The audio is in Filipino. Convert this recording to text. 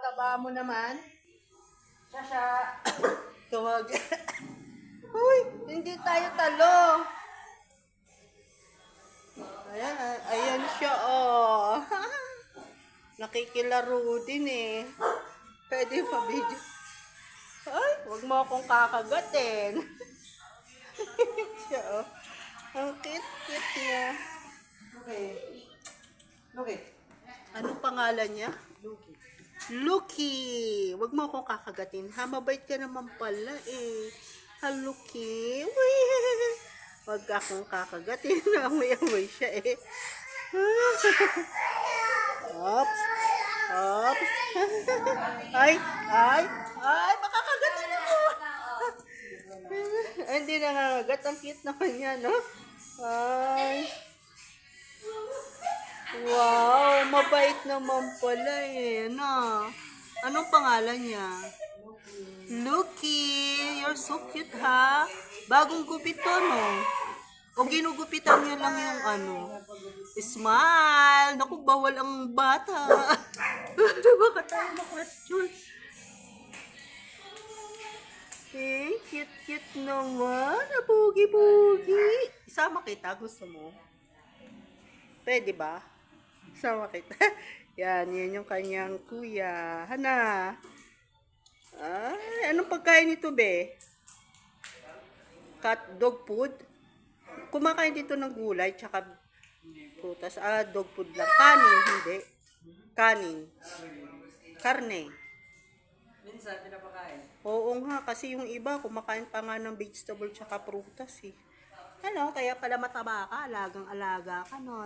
taba mo naman. Sasha. Tawag. Uy, hindi tayo talo. Ayan, ayan siya, oh. Nakikilaro din eh. Pwede pa video. Ay, huwag mo akong kakagatin. Siya, oh. Ang cute-cute niya. Okay. Okay. Anong pangalan niya? Luki. Lucky! Huwag mo akong kakagatin. Ha, mabait ka naman pala eh. Ha, Lucky. Uy! Huwag akong kakagatin. Amoy-amoy siya eh. Oops. Oops. Ay! Ay! Ay! Makakagatin ako! Ay, hindi nangangagat. Ang cute naman niya, no? Ay! Wow, mabait naman pala eh, no? Anong pangalan niya? Lucky, you're so cute ha? Bagong gupit to, no? O ginugupitan niya lang yung ano? Smile! Naku, bawal ang bata. Baka tayo ma-question. Eh, cute-cute naman. Pugi-pugi. Isama kita, gusto mo? Pwede ba? Sama kita. Yan yung kanyang kuya. Hana. Ay, anong pagkain nito, be? Cat dog food? Kumakain dito ng gulay, tsaka prutas. Dog food lang. Kanin, hindi. Kanin. Karne. Minsan, pinapakain. Oo nga, kasi yung iba, kumakain pa nga ng vegetable, tsaka prutas, eh. Ano, kaya pala mataba ka, alagang-alaga ka, no?